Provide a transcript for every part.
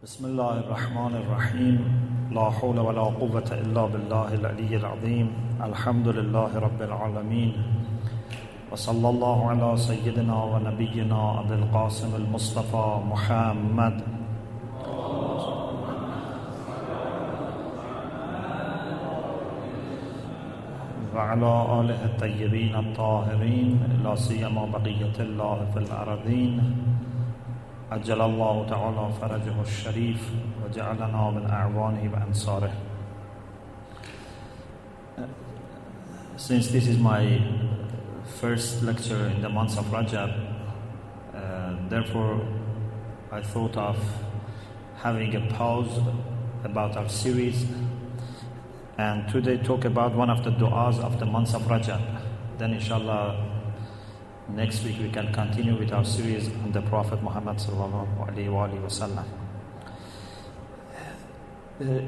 بسم الله الرحمن الرحيم لا حول ولا قوة إلا بالله العلي العظيم الحمد لله رب العالمين وصلى الله على سيدنا ونبينا أبي القاسم المصطفى محمد وعلى آله الطيبين الطاهرين لا سيما بقية الله في الأرضين عجل الله تعالى فرجه الشريف وجعلنا من أعوانه وأنصاره. Since this is my first lecture in the month of Rajab, therefore I thought of having a pause about our series and today talk about one of the du'as of the month of Rajab. Then inshallah next week we can continue with our series on the Prophet Muhammad sallallahu alaihi wasallam.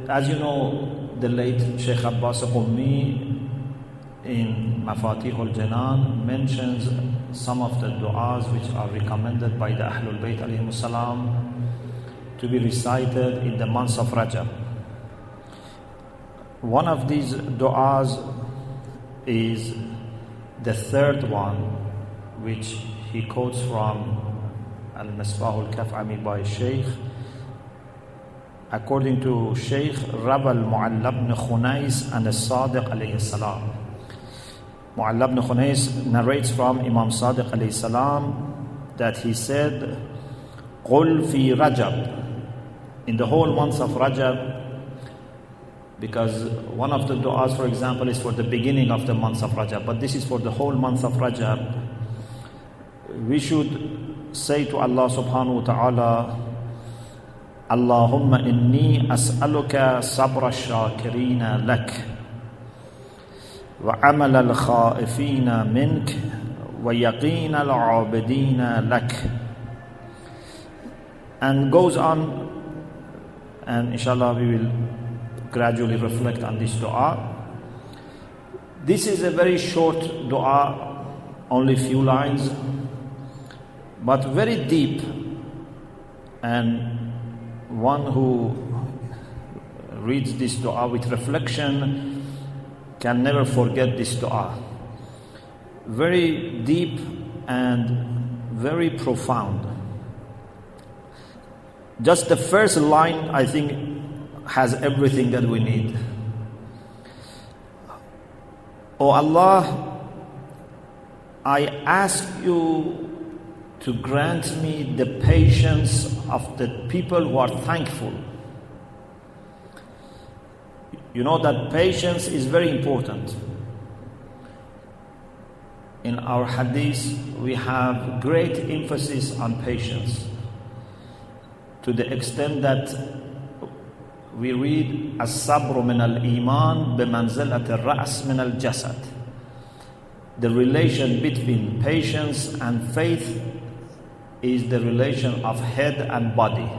As you know, the late Sheikh Abbas Qummi in Mafatih al-Janan mentions some of the du'as which are recommended by the Ahlul Bayt alayhimus salam to be recited in the month of Rajab. One of these du'as is the third one, which he quotes from Al-Misbah al-Kaf'ami by Shaykh. According to Shaykh, Rabbi al-Mu'alla ibn Khunais and al-Sadiq alayhi salam. Mu'alla ibn Khunais narrates from Imam Sadiq alayhi salam that he said, قُلْ فِي Rajab, in the whole month of Rajab, because one of the du'as, for example, is for the beginning of the month of Rajab, but this is for the whole month of Rajab. We should say to Allah subhanahu wa ta'ala, Allahumma inni as'aluka sabra ash-shakirina lak wa amal al-khaifina mink wa yaqeen al-abidina lak, and goes on, and inshallah we will gradually reflect on this dua. This is a very short dua, only few lines, but very deep, and one who reads this dua with reflection can never forget this dua. Very deep and very profound. Just the first line, I think, has everything that we need. Oh Allah, I ask you to grant me the patience of the people who are thankful. You know that patience is very important. In our hadith, we have great emphasis on patience, to the extent that we read as-sabru min al-iman bimanzilat al-ra's min al-jasad. The relation between patience and faith is the relation of head and body.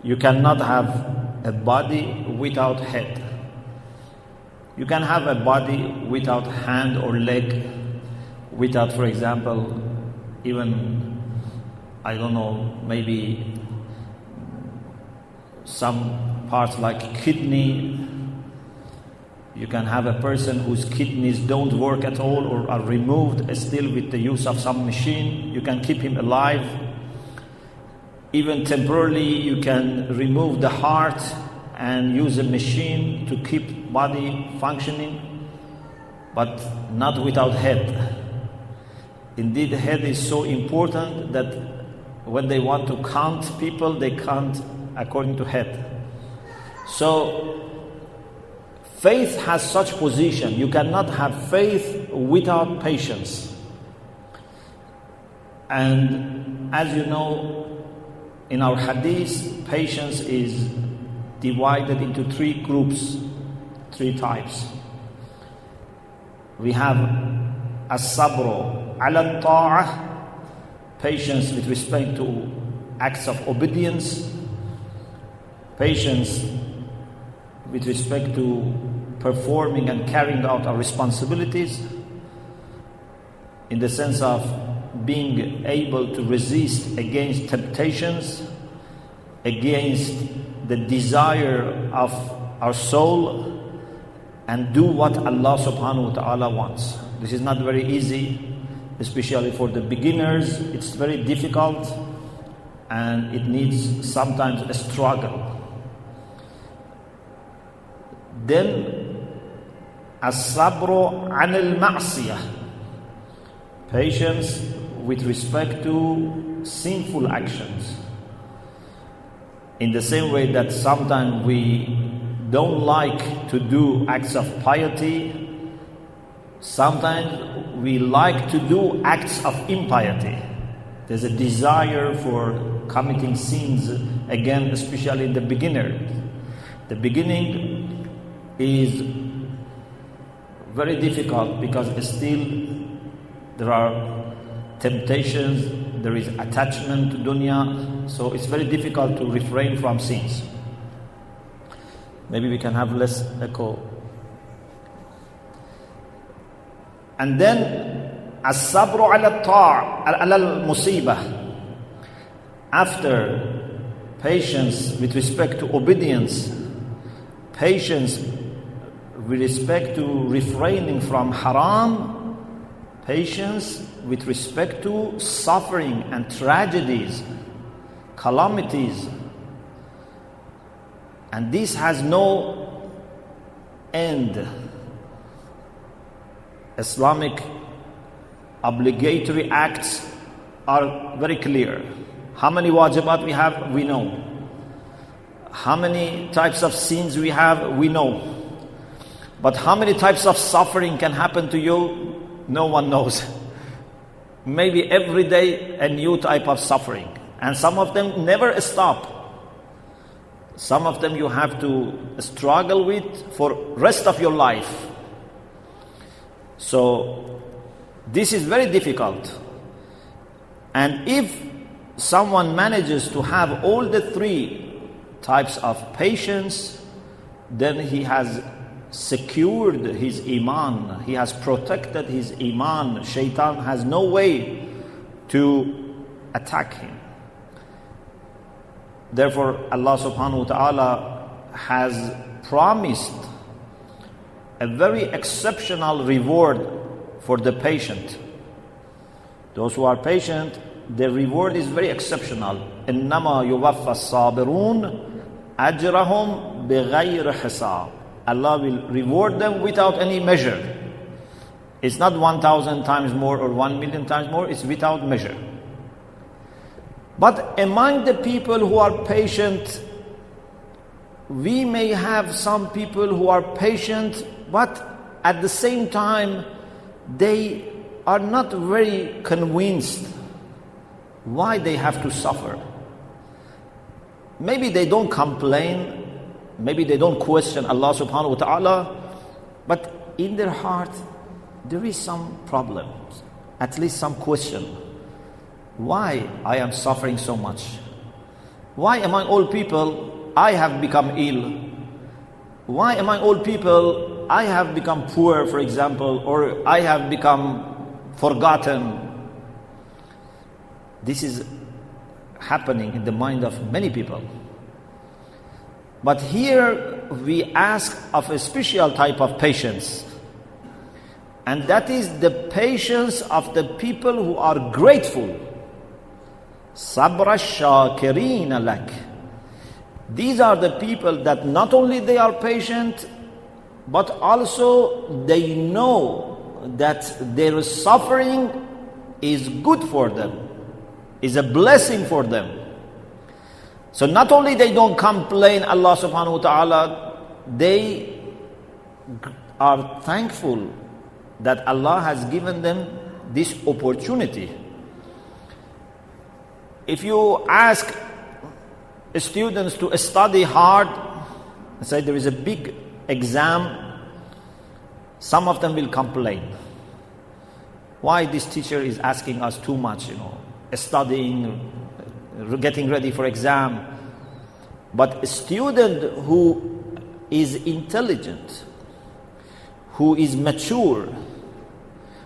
You cannot have a body without head. You can have a body without hand or leg, without, for example, even, I don't know, maybe some parts like kidney. You can have a person whose kidneys don't work at all or are removed still with the use of some machine. You can keep him alive. Even temporarily, you can remove the heart and use a machine to keep body functioning, but not without head. Indeed, head is so important that when they want to count people, they count according to head. So faith has such position. You cannot have faith without patience. And as you know, in our hadith, patience is divided into three groups, three types. We have as-sabru ala ta'ah, patience with respect to acts of obedience, patience with respect to performing and carrying out our responsibilities, in the sense of being able to resist against temptations against the desire of our soul and do what Allah subhanahu wa ta'ala wants. This is not very easy, especially for the beginners. It's very difficult and it needs sometimes a struggle. Then, as-sabru anil ma'siyah, patience with respect to sinful actions. In the same way that sometimes we don't like to do acts of piety, sometimes we like to do acts of impiety. There's a desire for committing sins, again, especially in the beginner. The beginning is very difficult because still there are temptations, there is attachment to dunya, so it's very difficult to refrain from sins. Maybe we can have less echo. And then as-sabru ala al-musibah. After patience with respect to obedience, patience with respect to refraining from haram, patience with respect to suffering and tragedies, calamities. And this has no end. Islamic obligatory acts are very clear. How many wajibat we have, we know. How many types of sins we have, we know. But how many types of suffering can happen to you, no one knows. Maybe every day a new type of suffering. And some of them never stop. Some of them you have to struggle with for rest of your life. So this is very difficult. And if someone manages to have all the three types of patience, then he has secured his iman, he has protected his iman. Shaitan has no way to attack him. Therefore, Allah subhanahu wa ta'ala has promised a very exceptional reward for the patient. Those who are patient, the reward is very exceptional. إِنَّمَا يُوَفَّى الصَّابِرُونَ أَجْرَهُمْ بِغَيْرِ حِسَابٍ. Allah will reward them without any measure. It's not 1,000 times more or 1,000,000 times more, it's without measure. But among the people who are patient, we may have some people who are patient, but at the same time, they are not very convinced why they have to suffer. Maybe they don't complain, maybe they don't question Allah subhanahu wa ta'ala, but in their heart, there is some problem, at least some question. Why I am suffering so much? Why among all people I have become ill? Why among all people I have become poor, for example, or I have become forgotten? This is happening in the mind of many people. But here we ask of a special type of patience. And that is the patience of the people who are grateful. Sabra shakirina lak. These are the people that not only they are patient, but also they know that their suffering is good for them, is a blessing for them. So not only they don't complain Allah subhanahu wa ta'ala, they are thankful that Allah has given them this opportunity. If you ask students to study hard, say there is a big exam, some of them will complain. Why this teacher is asking us too much, studying, getting ready for exam. But a student who is intelligent, who is mature,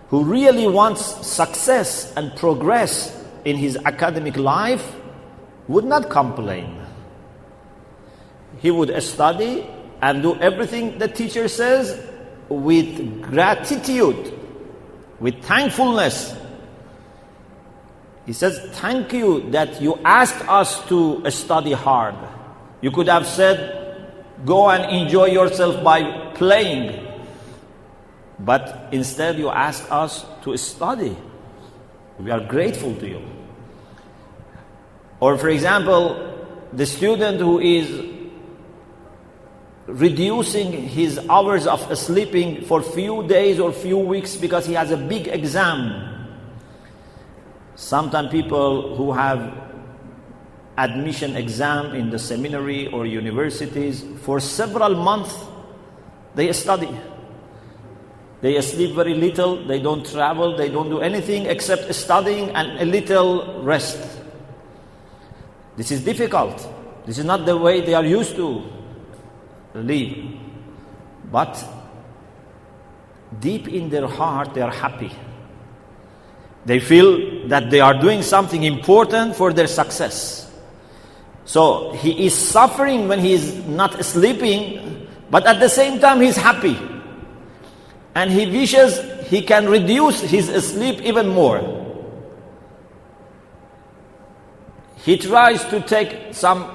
who really wants success and progress in his academic life, would not complain. he would study and do everything the teacher says with gratitude, with thankfulness. He says, thank you that you asked us to study hard. You could have said, go and enjoy yourself by playing. But instead you asked us to study. We are grateful to you. Or for example, the student who is reducing his hours of sleeping for few days or few weeks because he has a big exam. Sometimes people who have admission exam in the seminary or universities, for several months they study. They sleep very little, they don't travel, they don't do anything except studying and a little rest. This is difficult. This is not the way they are used to live. But deep in their heart they are happy. They feel that they are doing something important for their success. So he is suffering when he is not sleeping, but at the same time he is happy. And he wishes he can reduce his sleep even more. He tries to take some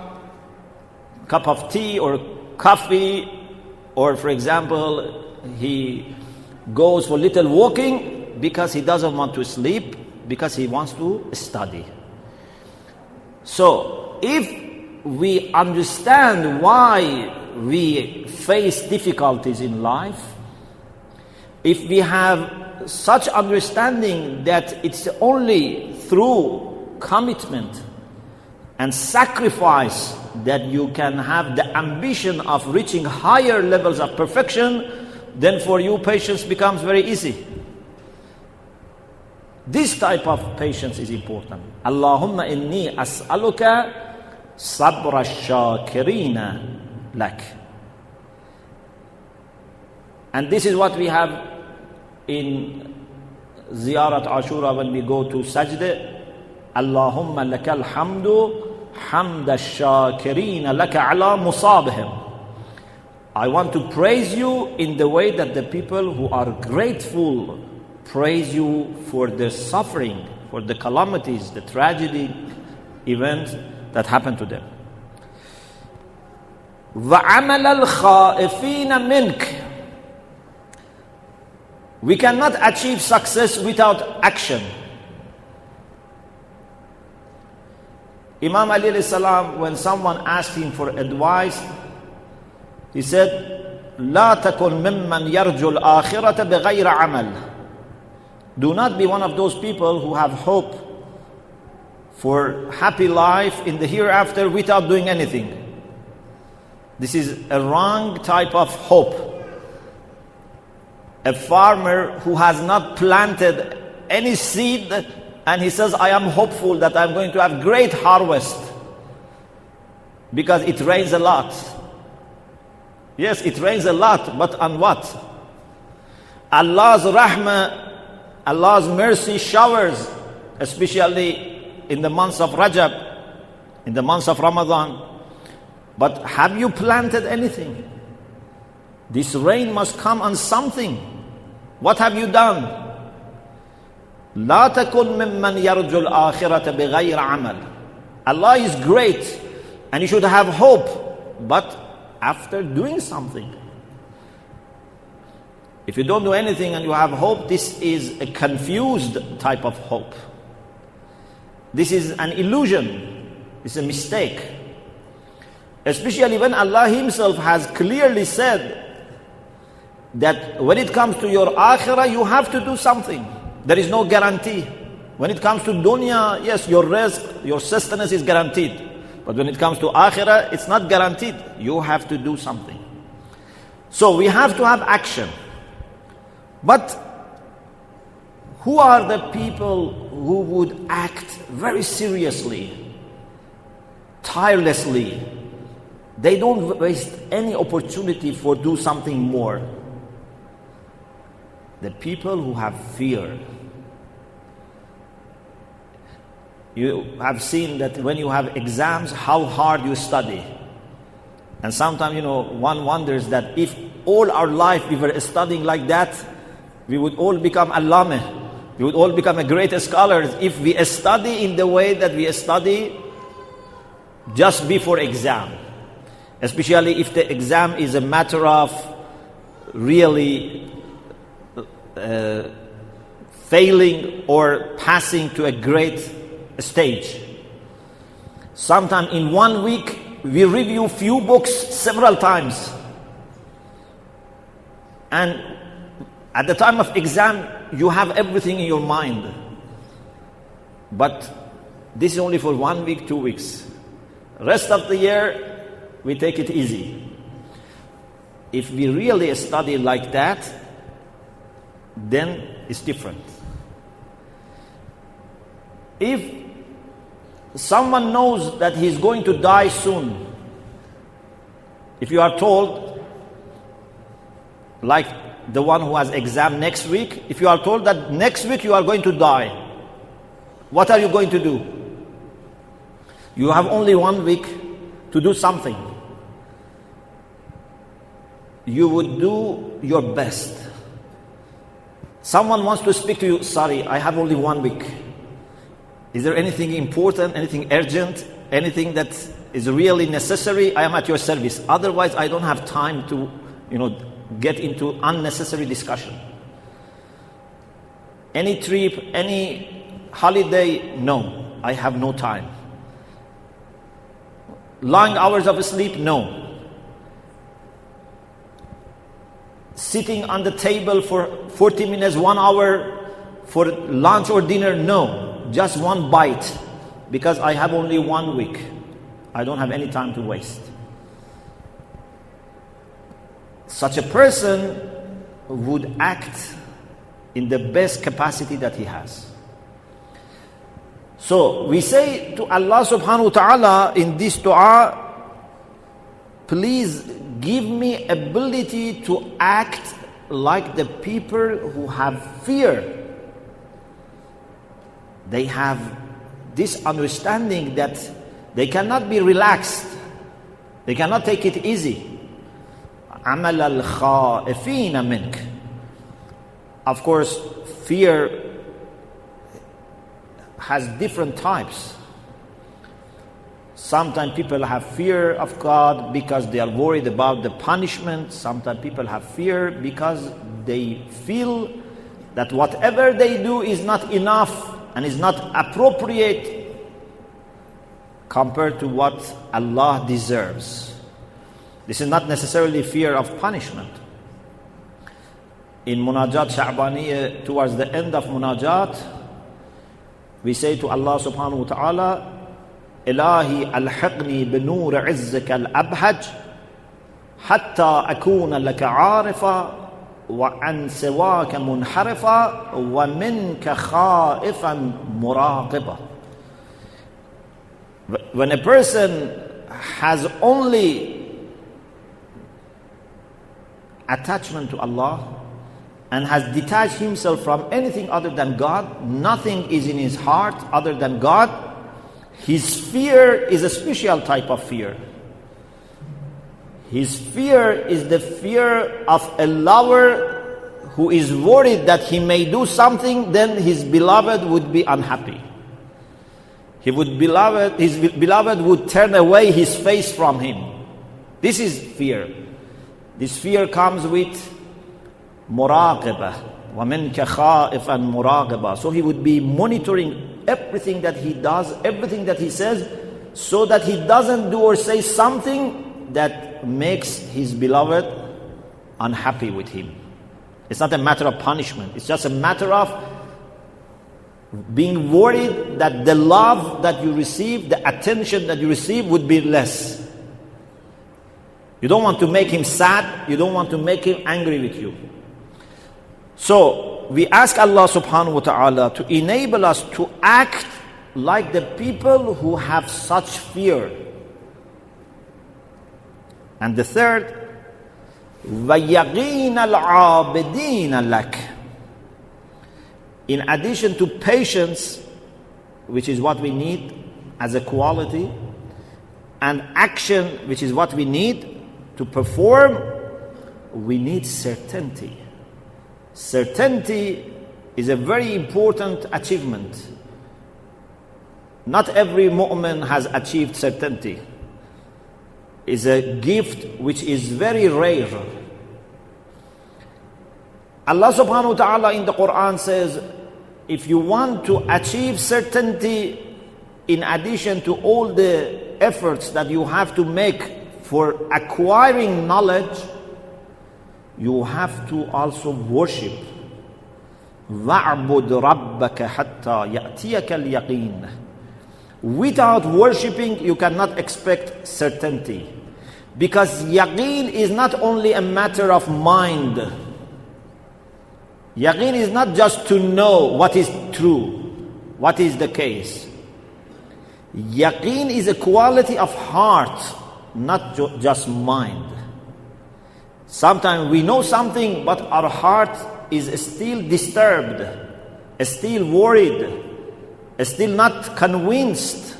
cup of tea or coffee, or for example, he goes for little walking because he doesn't want to sleep, because he wants to study. So, if we understand why we face difficulties in life, if we have such understanding that it's only through commitment and sacrifice that you can have the ambition of reaching higher levels of perfection, then for you patience becomes very easy. This type of patience is important. Allahumma inni as'aluka sabra shakirina lak. And this is what we have in Ziyarat Ashura when we go to Sajda. Allahumma lakal hamdu hamda shakirina laka ala musabihim. I want to praise you in the way that the people who are grateful praise you for the suffering, for the calamities, the tragedy events that happened to them. وَعَمَلَ الْخَائِفِينَ مِنْكَ. We cannot achieve success without action. Imam Ali alayhi salam, when someone asked him for advice, he said, لا تكن ممن يرجو الآخرة بغير عمل. Do not be one of those people who have hope for happy life in the hereafter without doing anything. This is a wrong type of hope. A farmer who has not planted any seed and he says, I am hopeful that I'm going to have great harvest because it rains a lot. Yes, it rains a lot, but on what? Allah's rahmah, Allah's mercy showers, especially in the months of Rajab, in the months of Ramadan. But have you planted anything? This rain must come on something. What have you done? لا تكن ممن يرجو الآخرة بغير عمل. Allah is great and you should have hope, but after doing something. If you don't do anything and you have hope, this is a confused type of hope. This is an illusion. It's a mistake. Especially when Allah Himself has clearly said that when it comes to your akhirah, you have to do something. There is no guarantee. When it comes to dunya, yes, your rizq, your sustenance is guaranteed. But when it comes to akhirah, it's not guaranteed. You have to do something. So we have to have action. But who are the people who would act very seriously, tirelessly? They don't waste any opportunity for do something more. The people who have fear. You have seen that when you have exams, how hard you study. And sometimes, one wonders that if all our life we were studying like that, we would all become allama. We would all become a great scholars if we study in the way that we study just before exam. Especially if the exam is a matter of really failing or passing to a great stage. Sometimes in 1 week, we review few books several times. And at the time of exam, you have everything in your mind. But this is only for 1 week, 2 weeks. Rest of the year, we take it easy. If we really study like that, then it's different. If someone knows that he's going to die soon, if you are told, like the one who has exam next week, if you are told that next week you are going to die, what are you going to do? You have only 1 week to do something. You would do your best. Someone wants to speak to you, sorry, I have only 1 week. Is there anything important, anything urgent, anything that is really necessary? I am at your service. Otherwise, I don't have time to, get into unnecessary discussion. Any trip, any holiday, no, I have no time. Long hours of sleep, no. Sitting on the table for 40 minutes, 1 hour for lunch or dinner, no. Just one bite, because I have only 1 week. I don't have any time to waste. Such a person would act in the best capacity that he has. So we say to Allah subhanahu wa ta'ala in this dua, please give me ability to act like the people who have fear. They have this understanding that they cannot be relaxed. They cannot take it easy. عَمَلَ الْخَائِفِينَ مِنْكَ. Of course, fear has different types. Sometimes people have fear of God because they are worried about the punishment. Sometimes people have fear because they feel that whatever they do is not enough and is not appropriate compared to what Allah deserves. This is not necessarily fear of punishment. In Munajat Sha'baniyya, towards the end of Munajat, we say to Allah subhanahu wa ta'ala, إلهي ألحقني بنور عزك الأبهج حتى أكون لك عارفا وعن سواك منحرفا ومنك خائفا مراقبا. When a person has only attachment to Allah and has detached himself from anything other than God, nothing is in his heart other than God, his fear is a special type of fear. His fear is the fear of a lover who is worried that he may do something, then his beloved would be unhappy. His beloved would turn away his face from him. This is fear. This fear comes with muraqabah. وَمِنْكَ خَائِفًا مُرَاقِبًا. So he would be monitoring everything that he does, everything that he says, so that he doesn't do or say something that makes his beloved unhappy with him. It's not a matter of punishment. It's just a matter of being worried that the love that you receive, the attention that you receive would be less. You don't want to make him sad. You don't want to make him angry with you. So we ask Allah subhanahu wa ta'ala to enable us to act like the people who have such fear. And the third, وَيَقِينَ الْعَابِدِينَ لَكَ. In addition to patience, which is what we need as a quality, and action, which is what we need to perform, we need certainty. Certainty is a very important achievement. Not every mu'min has achieved certainty. It's a gift which is very rare. Allah subhanahu wa ta'ala in the Quran says, if you want to achieve certainty, in addition to all the efforts that you have to make for acquiring knowledge, you have to also worship. وَاعْبُدْ رَبَّكَ حَتَّى يَأْتِيَكَ الْيَقِينَ. Without worshipping, you cannot expect certainty. Because yaqeen is not only a matter of mind. Yaqeen is not just to know what is true, what is the case. Yaqeen is a quality of heart, not just mind. Sometimes we know something, but our heart is still disturbed, still worried, still not convinced.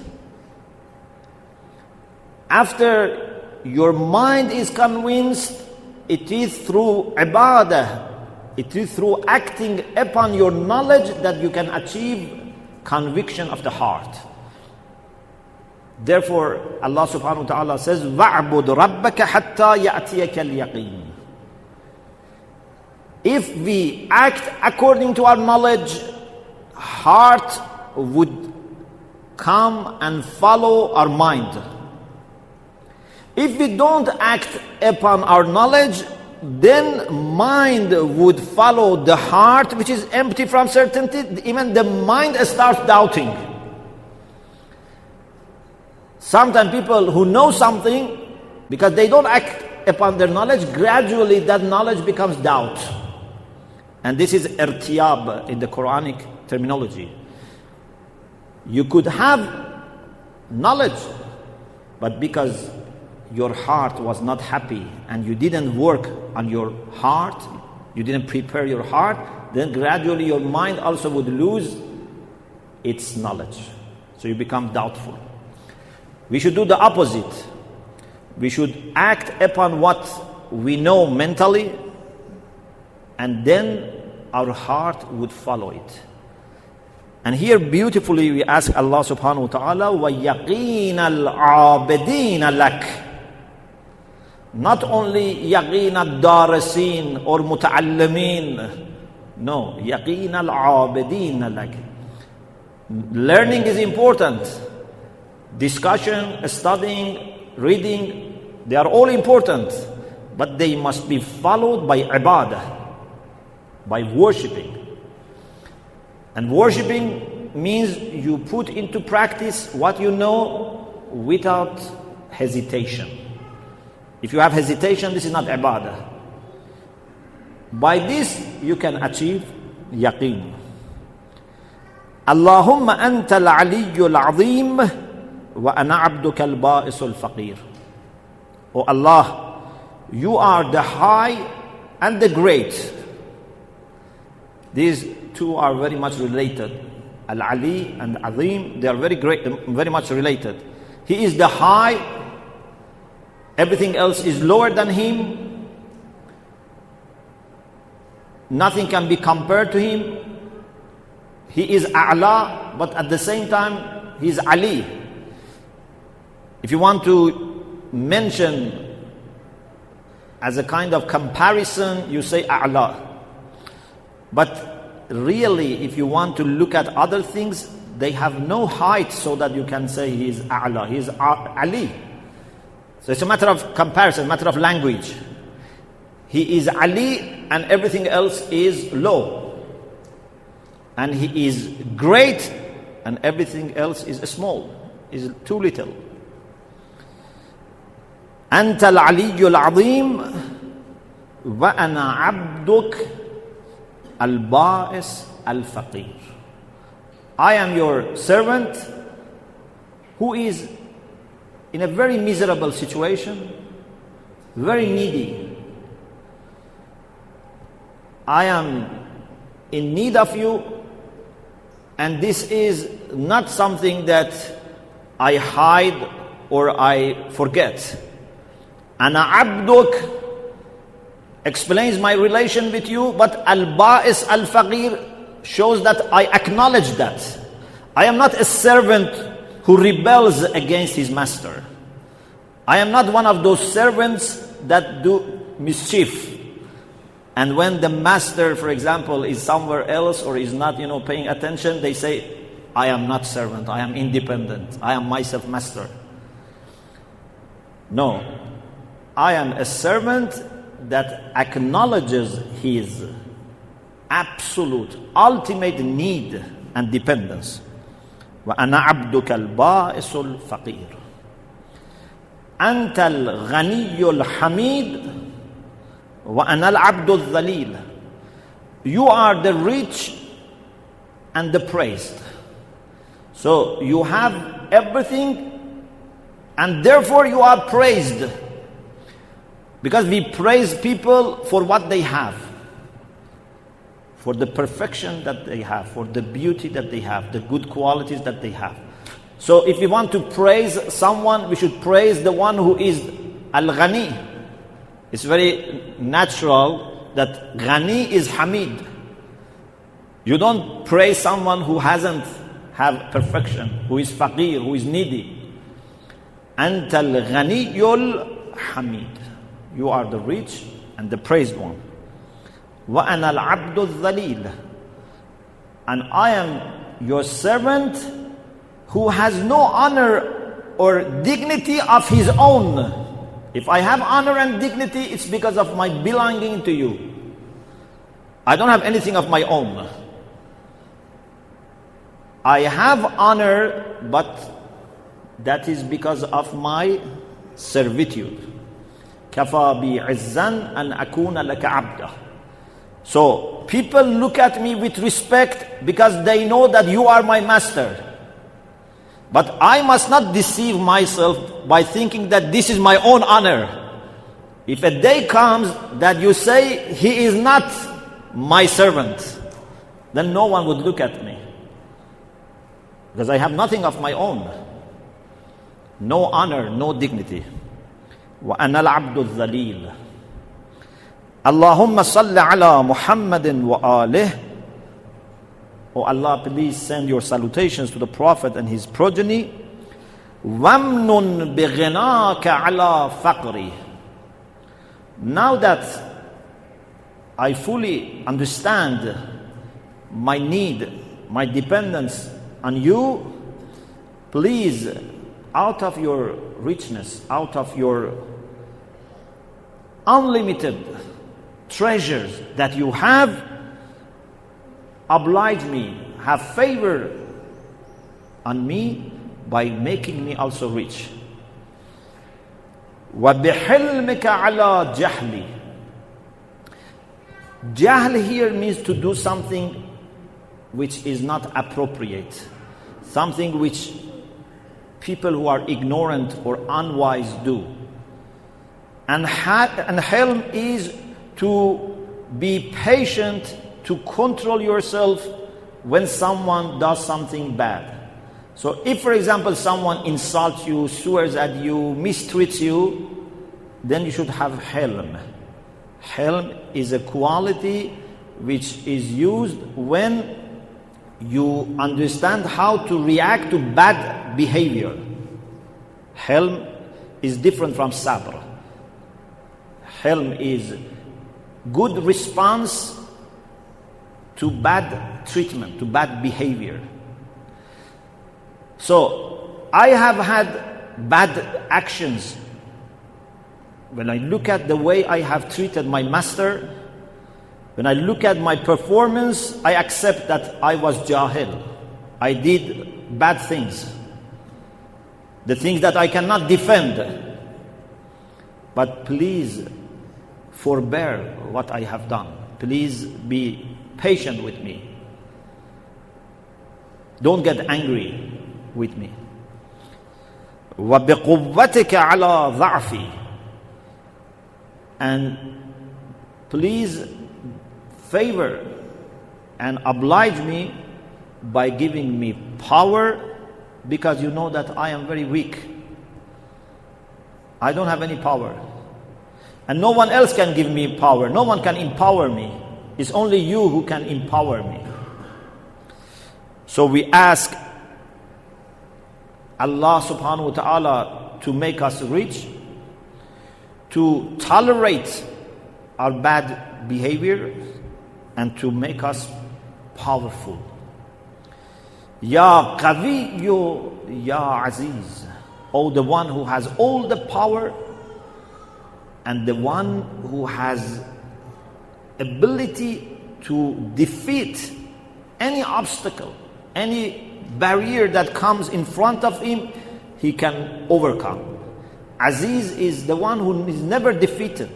After your mind is convinced, it is through ibadah, it is through acting upon your knowledge that you can achieve conviction of the heart. Therefore, Allah subhanahu wa ta'ala says, وَاعْبُدْ رَبَّكَ حَتَّى يَأْتِيَكَ الْيَقِينَ. If we act according to our knowledge, heart would come and follow our mind. If we don't act upon our knowledge, then mind would follow the heart, which is empty from certainty. Even the mind starts doubting. Sometimes people who know something, because they don't act upon their knowledge, gradually that knowledge becomes doubt. And this is irtiyab in the Quranic terminology. You could have knowledge, but because your heart was not happy and you didn't work on your heart, you didn't prepare your heart, then gradually your mind also would lose its knowledge. So you become doubtful. We should do the opposite. We should act upon what we know mentally, and then our heart would follow it. And here beautifully we ask Allah subhanahu wa ta'ala, وَيَقِينَ الْعَابِدِينَ لَكَ. Not only يَقِينَ الدَّارِسِينَ or مُتَعَلِّمِينَ. No, يَقِينَ الْعَابِدِينَ لَكَ. Learning is important. Discussion, studying, reading, they are all important. But they must be followed by ibadah, by worshipping. And worshipping means you put into practice what you know without hesitation. If you have hesitation, this is not ibadah. By this, you can achieve yaqeen. Allahumma anta al-aliyyu al-azim wa ana abduka al-ba'isu al-faqir. Oh Allah, you are the high and the great. These two are very much related. Al-Ali and Azim, they are very great, very much related. He is the high, everything else is lower than him. Nothing can be compared to him. He is A'la, but at the same time, he is Ali. If you want to mention as a kind of comparison, you say A'la. But really, if you want to look at other things, they have no height so that you can say he is A'la, he is Ali. So it's a matter of comparison, matter of language. He is Ali and everything else is low. And he is great and everything else is small, is too little. أنت العلي العظيم وأنا عبدك البائس الفقير. I am your servant who is in a very miserable situation, very needy. I am in need of you, and this is not something that I hide or I forget. Ana abduk explains my relation with you, but al-ba'is al-faqir shows that I acknowledge that. I am not a servant who rebels against his master. I am not one of those servants that do mischief. And when the master, for example, is somewhere else or is not, paying attention, they say, I am not servant, I am independent, I am myself master. No, I am a servant that acknowledges his absolute, ultimate need and dependence. وَأَنَا عَبْدُكَ الْبَائِسُ الْفَقِيرُ أَنْتَ الْغَنِيُّ الْحَمِيدُ وَأَنَا الْعَبْدُ الذَّلِيلُ. You are the rich and the praised. So you have everything and therefore you are praised. Because we praise people for what they have, for the perfection that they have, for the beauty that they have, the good qualities that they have. So if we want to praise someone, we should praise the one who is Al-Ghani. It's very natural that Ghani is Hamid. You don't praise someone who hasn't have perfection, who is faqir, who is needy. Anta al-Ghaniyyul Hamid. You are the rich and the praised one. وَأَنَا الْعَبْدُ الذَّلِيلُ. And I am your servant who has no honor or dignity of his own. If I have honor and dignity, it's because of my belonging to you. I don't have anything of my own. I have honor, but that is because of my servitude. كَفَى بِي عِزًّا أَنْ أَكُونَ لَكَ عَبْدًا. So people look at me with respect because they know that you are my master. But I must not deceive myself by thinking that this is my own honor. If a day comes that you say he is not my servant, then no one would look at me. Because I have nothing of my own. No honor, no dignity. وَأَنَا الْعَبْدُ الذَّلِيلُ. Allahumma salli ala Muhammadin wa alih. Oh Allah, please send your salutations to the Prophet and his progeny. وَامْنُن بِغِنَاكَ عَلَى فَقْرِ. Now that I fully understand my need, my dependence on you, please, out of your richness, out of your unlimited treasures that you have, oblige me, have favor on me by making me also rich. وَبِحِلْمِكَ عَلَى جَهْلِ. Jahl here means to do something which is not appropriate, something which people who are ignorant or unwise do. And helm is to be patient, to control yourself when someone does something bad. So if, for example, someone insults you, swears at you, mistreats you, then you should have helm. Helm is a quality which is used when you understand how to react to bad behavior. Helm is different from sabr. Helm is good response to bad treatment, to bad behavior. So, I have had bad actions. When I look at the way I have treated my master, when I look at my performance, I accept that I was jahil. I did bad things. The things that I cannot defend. But please forbear what I have done. Please be patient with me. Don't get angry with me. وَبِقُوَّتِكَ عَلَى ضَعْفِي. And please favor and oblige me by giving me power, because you know that I am very weak. I don't have any power. And no one else can give me power. No one can empower me. It's only you who can empower me. So we ask Allah subhanahu wa ta'ala to make us rich, to tolerate our bad behavior, and to make us powerful. Ya Qawiyyu Ya Aziz. Oh, the one who has all the power and the one who has ability to defeat any obstacle, any barrier that comes in front of him, he can overcome. Aziz is the one who is never defeated.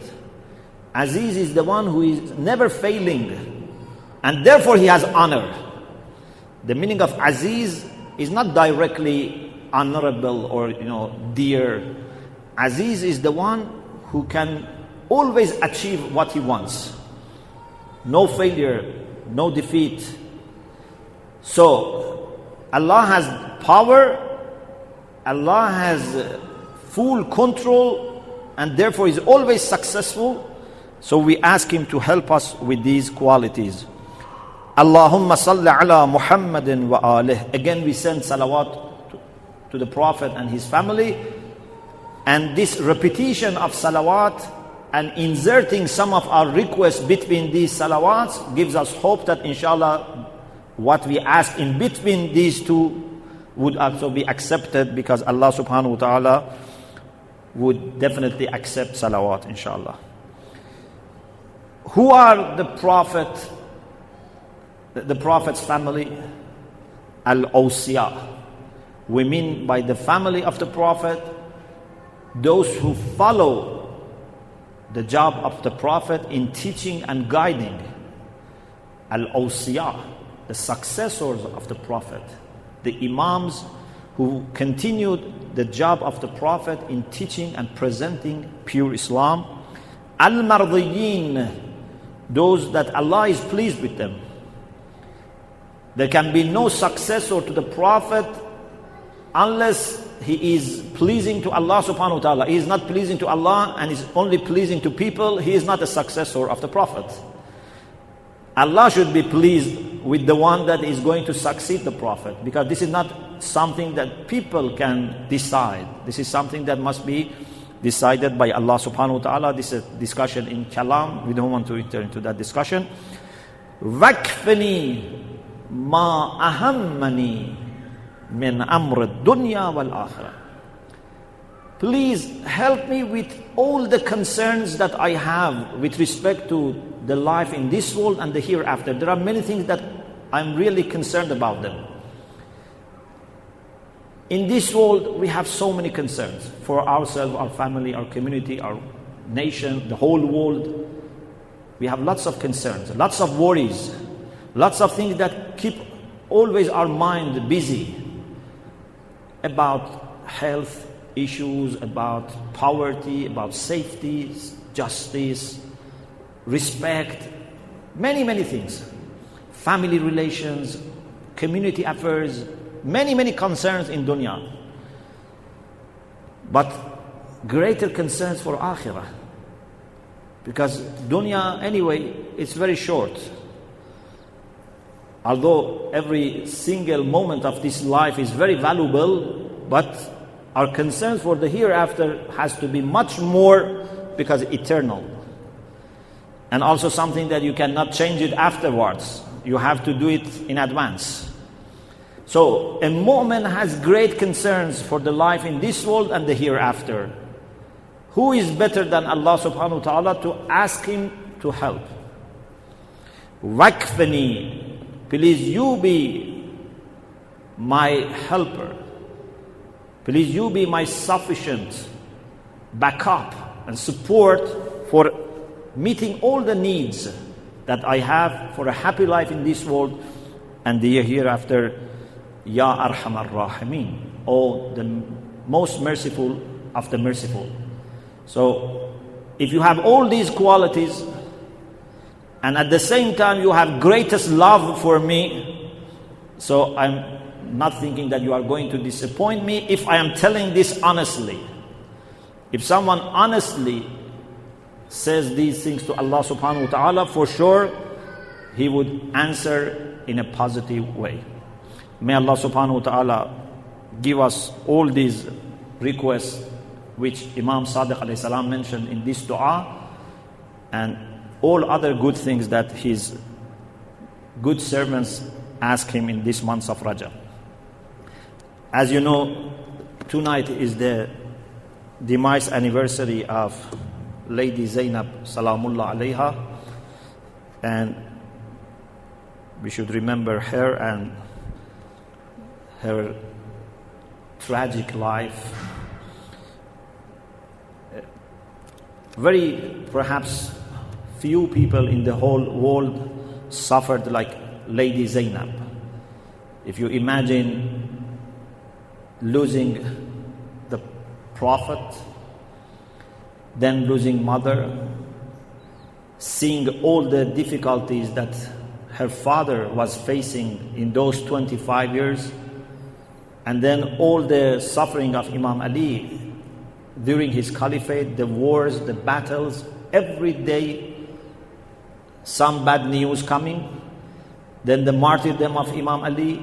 Aziz is the one who is never failing, and therefore he has honor. The meaning of Aziz is not directly honorable or dear. Aziz is the one who can always achieve what he wants. No failure, no defeat. So Allah has power, Allah has full control, and therefore is always successful. So we ask him to help us with these qualities. Allahumma salli ala Muhammadin wa alih. Again we send salawat to the Prophet and his family. And this repetition of salawat and inserting some of our requests between these salawats gives us hope that inshallah what we ask in between these two would also be accepted, because Allah subhanahu wa ta'ala would definitely accept salawat inshallah. Who are the Prophet's family? Al-Awsiya. We mean by the family of the Prophet those who follow the job of the Prophet in teaching and guiding. Al-Awsiya, the successors of the Prophet, the Imams who continued the job of the Prophet in teaching and presenting pure Islam. Al-Mardiyin, those that Allah is pleased with them. There can be no successor to the Prophet unless he is pleasing to Allah subhanahu wa ta'ala. He is not pleasing to Allah and is only pleasing to people. He is not a successor of the Prophet. Allah should be pleased with the one that is going to succeed the Prophet, because this is not something that people can decide. This is something that must be decided by Allah subhanahu wa ta'ala. This is a discussion in Kalam. We don't want to enter into that discussion. Wakfani ma ahammani min amr dunya wal akhirah. Please help me with all the concerns that I have with respect to the life in this world and the hereafter. There are many things that I'm really concerned about them. In this world, we have so many concerns for ourselves, our family, our community, our nation, the whole world. We have lots of concerns, lots of worries, lots of things that keep always our mind busy about health issues, about poverty, about safety, justice, respect, many things. Family relations, community affairs, many concerns in dunya. But greater concerns for akhirah. Because dunya anyway, it's very short. Although every single moment of this life is very valuable, but our concerns for the hereafter has to be much more, because eternal. And also something that you cannot change it afterwards. You have to do it in advance. So a mu'min has great concerns for the life in this world and the hereafter. Who is better than Allah subhanahu wa ta'ala to ask him to help? Wakfani, please you be my helper. Please you be my sufficient backup and support for meeting all the needs that I have for a happy life in this world and the year hereafter. Ya Arhamar Rahimin, O the most merciful of the merciful. So if you have all these qualities and at the same time you have greatest love for me, so I'm not thinking that you are going to disappoint me if I am telling this honestly. If someone honestly says these things to Allah subhanahu wa ta'ala, for sure he would answer in a positive way. May Allah subhanahu wa ta'ala give us all these requests which Imam Sadiq alayhi salam mentioned in this dua, and all other good things that his good servants ask him in this month of Rajab. As you know, tonight is the demise anniversary of Lady Zainab Salamullah alayha, and we should remember her and her tragic life. Very perhaps few people in the whole world suffered like Lady Zainab. If you imagine losing the Prophet, then losing mother, seeing all the difficulties that her father was facing in those 25 years, and then all the suffering of Imam Ali during his caliphate, the wars, the battles, every day some bad news coming. Then the martyrdom of Imam Ali,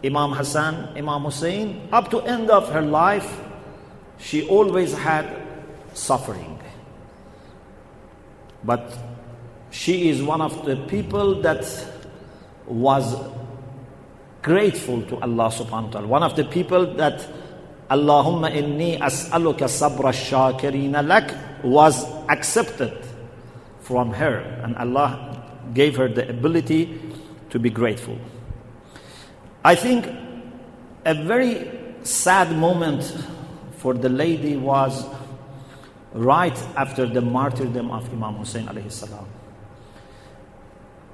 Imam Hassan, Imam Hussein. Up to end of her life, she always had suffering. But she is one of the people that was grateful to Allah subhanahu wa ta'ala. One of the people that Allahumma inni as'aluka sabra shakirina lak was accepted from her, and Allah gave her the ability to be grateful. I think a very sad moment for the lady was right after the martyrdom of Imam Hussein alayhi salam,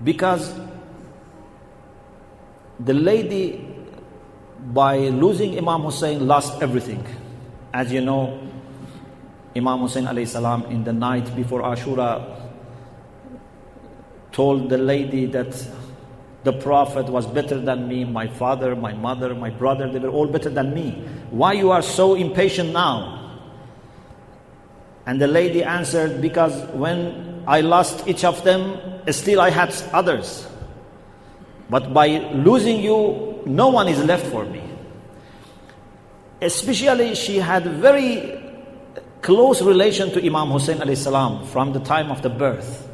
because the lady, by losing Imam Hussein, lost everything. As you know, Imam Hussein alayhi salam in the night before Ashura told the lady that the Prophet was better than me, my father, my mother, my brother, they were all better than me. Why you are so impatient now? And the lady answered, because when I lost each of them, still I had others. But by losing you, no one is left for me. Especially she had very close relation to Imam Hussein alayhi salam from the time of the birth.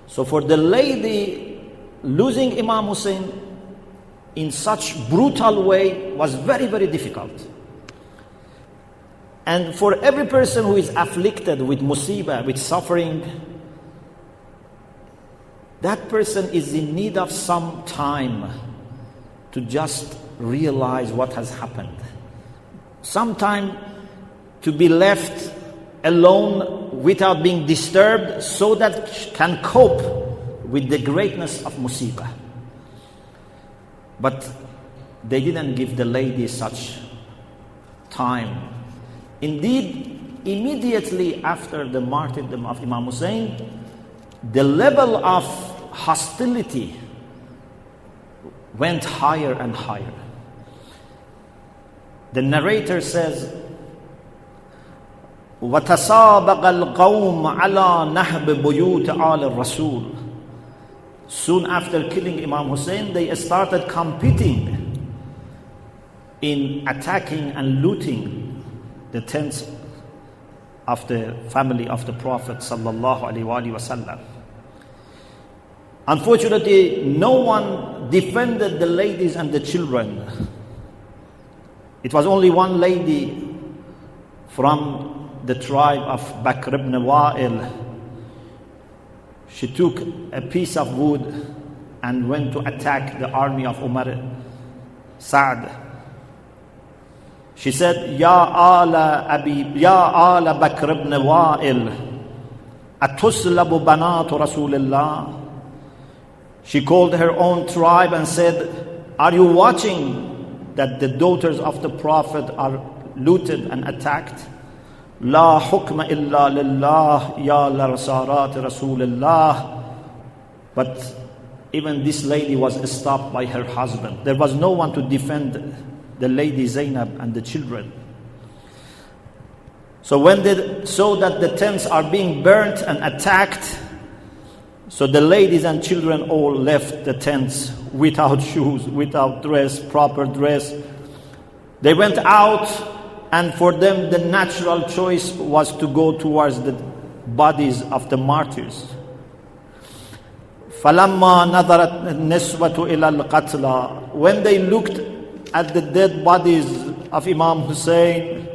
So for the lady, losing Imam Hussein in such brutal way was very, very difficult. And for every person who is afflicted with musibah, with suffering, that person is in need of some time to just realize what has happened. Some time to be left alone without being disturbed, so that can cope with the greatness of musibah. But they didn't give the lady such time. Indeed, immediately after the martyrdom of Imam Hussein, the level of hostility went higher and higher. The narrator says, وَتَسَابَقَ الْقَوْمَ عَلَى نَهْبِ بُيُوتِ آلِ الرَّسُولِ. Soon after killing Imam Hussein, they started competing in attacking and looting the tents of the family of the Prophet sallallahu alaihi wasallam. Unfortunately, no one defended the ladies and the children. It was only one lady from the tribe of Bakr ibn Wa'il. She took a piece of wood and went to attack the army of Umar Sa'd. She said, Ya ala Bakr ibn Wa'il, atuslabu banatu Rasulullah. She called her own tribe and said, are you watching that the daughters of the Prophet are looted and attacked? La hukma illa lillah, ya larsarat Rasulullah. But even this lady was stopped by her husband. There was no one to defend the lady Zainab and the children. So when they saw that the tents are being burnt and attacked, so the ladies and children all left the tents without shoes, without dress, proper dress. They went out, and for them the natural choice was to go towards the bodies of the martyrs. فَلَمَّا نَظَرَتْ النِّسْوَةُ إِلَى الْقَتْلَى. When they looked at the dead bodies of Imam Hussein,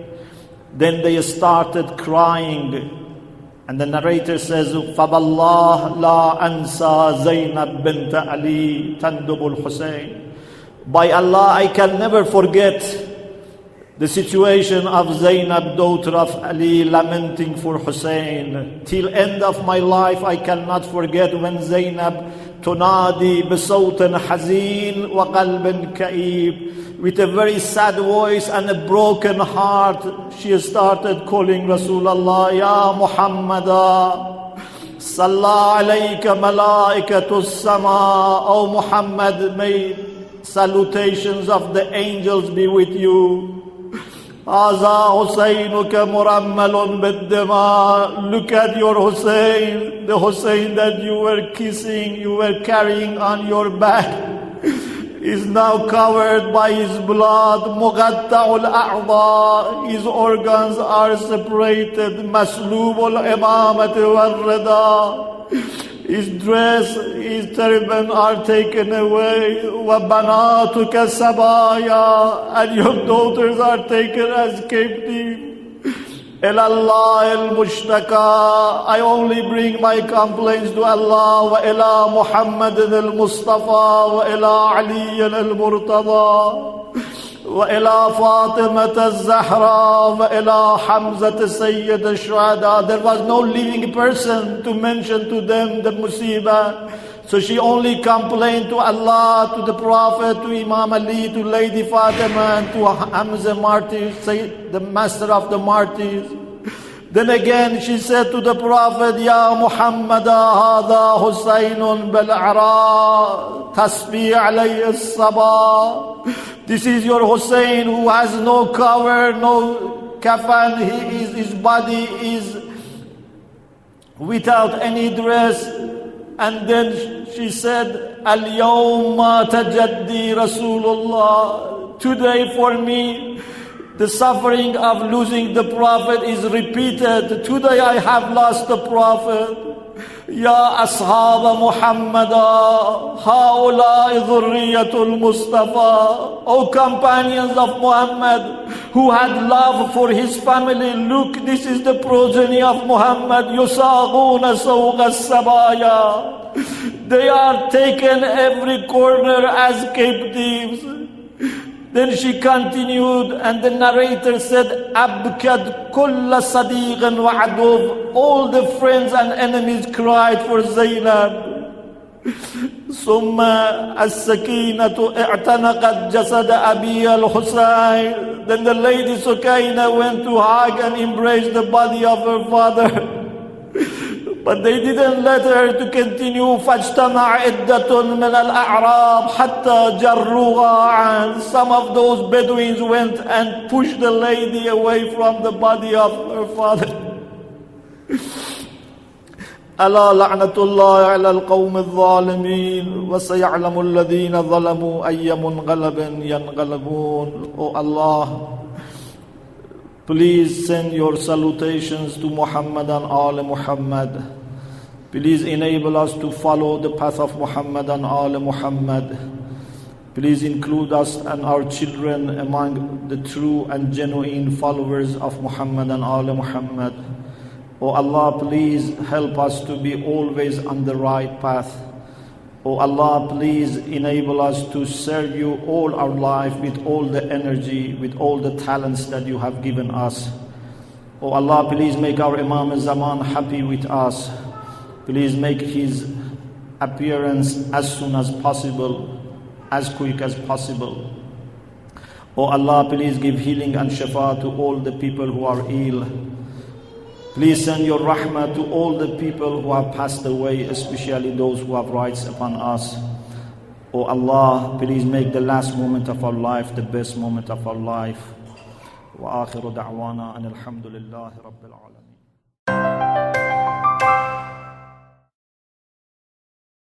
then they started crying. And the narrator says, فَبَاللَّهِ لَا أَنْسَى زَيْنَبْ بِنْتَ عَلِي تَنْدُبُ الْحُسَيْنِ. By Allah, I can never forget the situation of Zainab, daughter of Ali, lamenting for Hussein. Till end of my life, I cannot forget when Zainab tunadi بصوت حزين وقلب كئيب. With a very sad voice and a broken heart, she started calling Rasulullah, Ya Muhammada, Salla alayka malaikatus sama. O Muhammad, may salutations of the angels be with you. Aza Husainuka murammalun biddima. Look at your Hussein, the Hussein that you were kissing, you were carrying on your back, is now covered by his blood. Mugatta'ul a'dha. His organs are separated. Maslubul imamati wal rida. His dress, his turban are taken away. وَبَنَاتُكَ sabaya. And your daughters are taken as captive. إِلَى اللَّهِ الْمُشْتَكَى. I only bring my complaints to Allah. وَإِلَى مُحَمَّدٍ الْمُصْطَفَى وَإِلَى عَلِيٍّ الْمُرْتَضَى وَإِلَى فَاطِمَةَ الزَّهْرَى وَإِلَى حَمْزَةَ سَيِّدِ الشُّهَدَى. There was no living person to mention to them the musibah. So she only complained to Allah, to the Prophet, to Imam Ali, to Lady Fatima, and to Hamza martyr, the master of the martyrs. Then again she said to the Prophet, Ya Muhammad, hada Husaynun bil-Ara, tasbih alayhi as-sabah. This is your Hussein who has no cover, no kafan. His body is without any dress. And then she said, Al-yawma tajaddi Rasulullah. Today for me, the suffering of losing the Prophet is repeated. Today I have lost the Prophet. Ya ashab Muhammada, haulai dhurriyatul Mustafa. O companions of Muhammad who had love for his family, look, this is the progeny of Muhammad. Yusaguna sawqa sabaya. They are taken every corner as captives. Then she continued, and the narrator said, Abkad kulla sadiqan wa adub. All the friends and enemies cried for Zainab. Summa as-sakinatu i'tanaqat jasad Abi al-Husayn. Then the lady Sukaina went to hug and embrace the body of her father. But they didn't let her to continue. فَاجْتَمَعَ عِدَّةٌ مِنَ الْأَعْرَابِ حَتَّى جَرُّوهَا عَنْ. Some of those Bedouins went and pushed the lady away from the body of her father. أَلَا لَعْنَةُ اللَّهِ عَلَى الْقَوْمِ الظَّالِمِينَ وَسَيَعْلَمُ الَّذِينَ ظَلَمُوا أَيَّ مُنْقَلَبٍ يَنْقَلَبُونَ. O Allah, please send your salutations to Muhammad and Al Muhammad. Please enable us to follow the path of Muhammad and Al Muhammad. Please include us and our children among the true and genuine followers of Muhammad and Al Muhammad. O Allah, please help us to be always on the right path. O Allah, please enable us to serve you all our life with all the energy, with all the talents that you have given us. O Allah, please make our Imam al-Zaman happy with us. Please make his appearance as soon as possible, as quick as possible. O Allah, please give healing and shafa to all the people who are ill. Please send your rahmah to all the people who have passed away, especially those who have rights upon us. O Allah, please make the last moment of our life the best moment of our life. وآخر دعوانا أن الحمد لله رب العالمين.